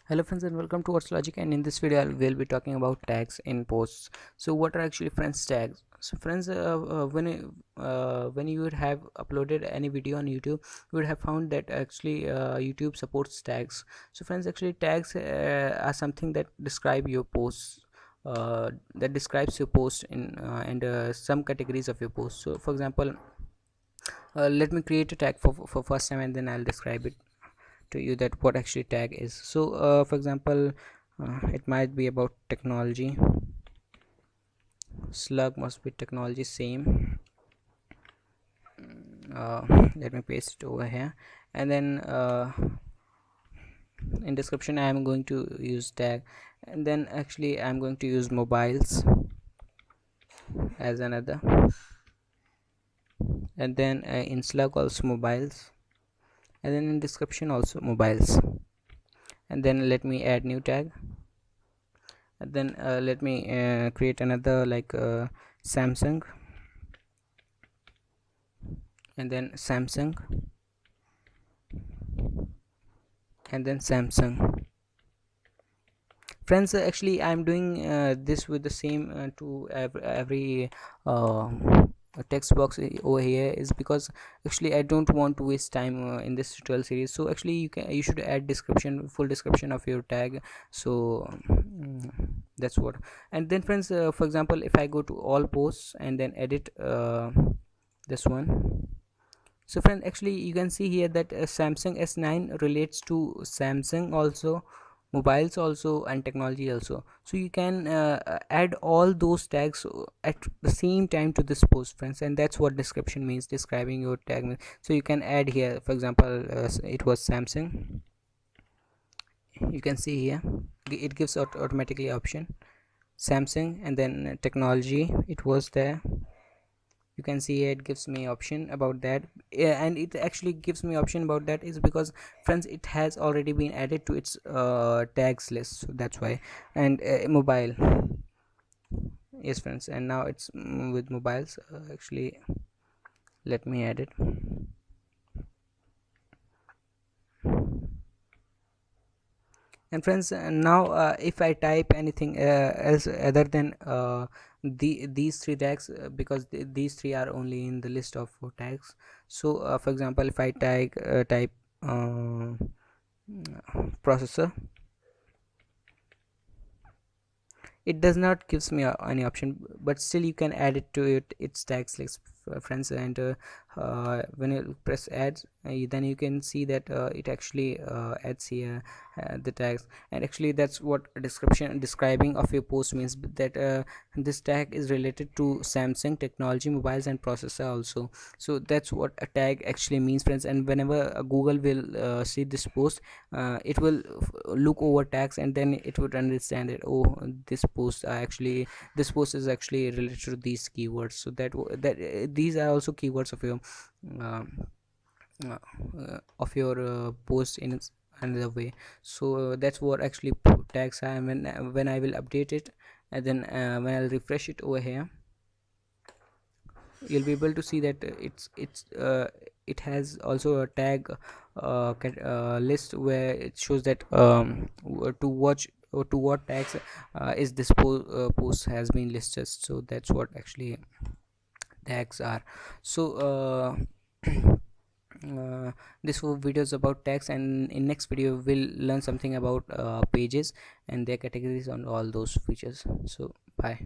Hello friends and welcome to What's Logic, and in this video we'll be talking about tags in posts. So what are actually friends tags? So friends, when you would have uploaded any video on YouTube, you would have found that actually YouTube supports tags. So friends, actually tags are something that describe your posts, that describes your post in and some categories of your post. So for example, let me create a tag for first time and then I'll describe it to you that what actually tag is. So for example, it might be about technology. Slug must be technology, same. uh, Let me paste it over here, and then in description I am going to use tag, and then actually I'm going to use mobiles as another, and then in slug also mobiles, and then in description also mobiles, and then let me add new tag, and then let me create another like Samsung, and then Samsung, and then Samsung. Friends, actually I'm doing this with the same to every text box over here, is because actually I don't want to waste time in this tutorial series. So actually you should add description, full description of your tag. So that's what. And then friends, for example, if I go to all posts and then edit this one. So friend, actually you can see here that Samsung S9 relates to Samsung also, mobiles also, and technology also. So you can add all those tags at the same time to this post, friends, and that's what description means, describing your tag means. So you can add here, for example, it was Samsung. You can see here it gives automatically option Samsung, and then technology, it was there. You can see it gives me option about that. Yeah, and it actually gives me option about that is because, friends, it has already been added to its tags list, so that's why. And mobile, yes friends, and now it's with mobiles. Actually let me add it. And friends, now if I type anything else other than these three tags, because these three are only in the list of tags. So for example, if I type processor, it does not gives me any option, but still you can add it to its tags list, friends. And when you press add, then you can see that it actually adds here the tags. And actually that's what description, describing of your post means, that this tag is related to Samsung, technology, mobiles, and processor also. So that's what a tag actually means, friends. And whenever Google will see this post, it will look over tags, and then it would understand that, oh, this post is actually related to these keywords. So that these are also keywords um, of your post in another way. So that's what actually tags are. And when I will update it, and then when I'll refresh it over here, you'll be able to see that it has also a tag list, where it shows that to watch or to what tags is this post has been listed. So that's what actually tags are. So this were videos about tags, and in next video we'll learn something about pages and their categories and all those features. So bye.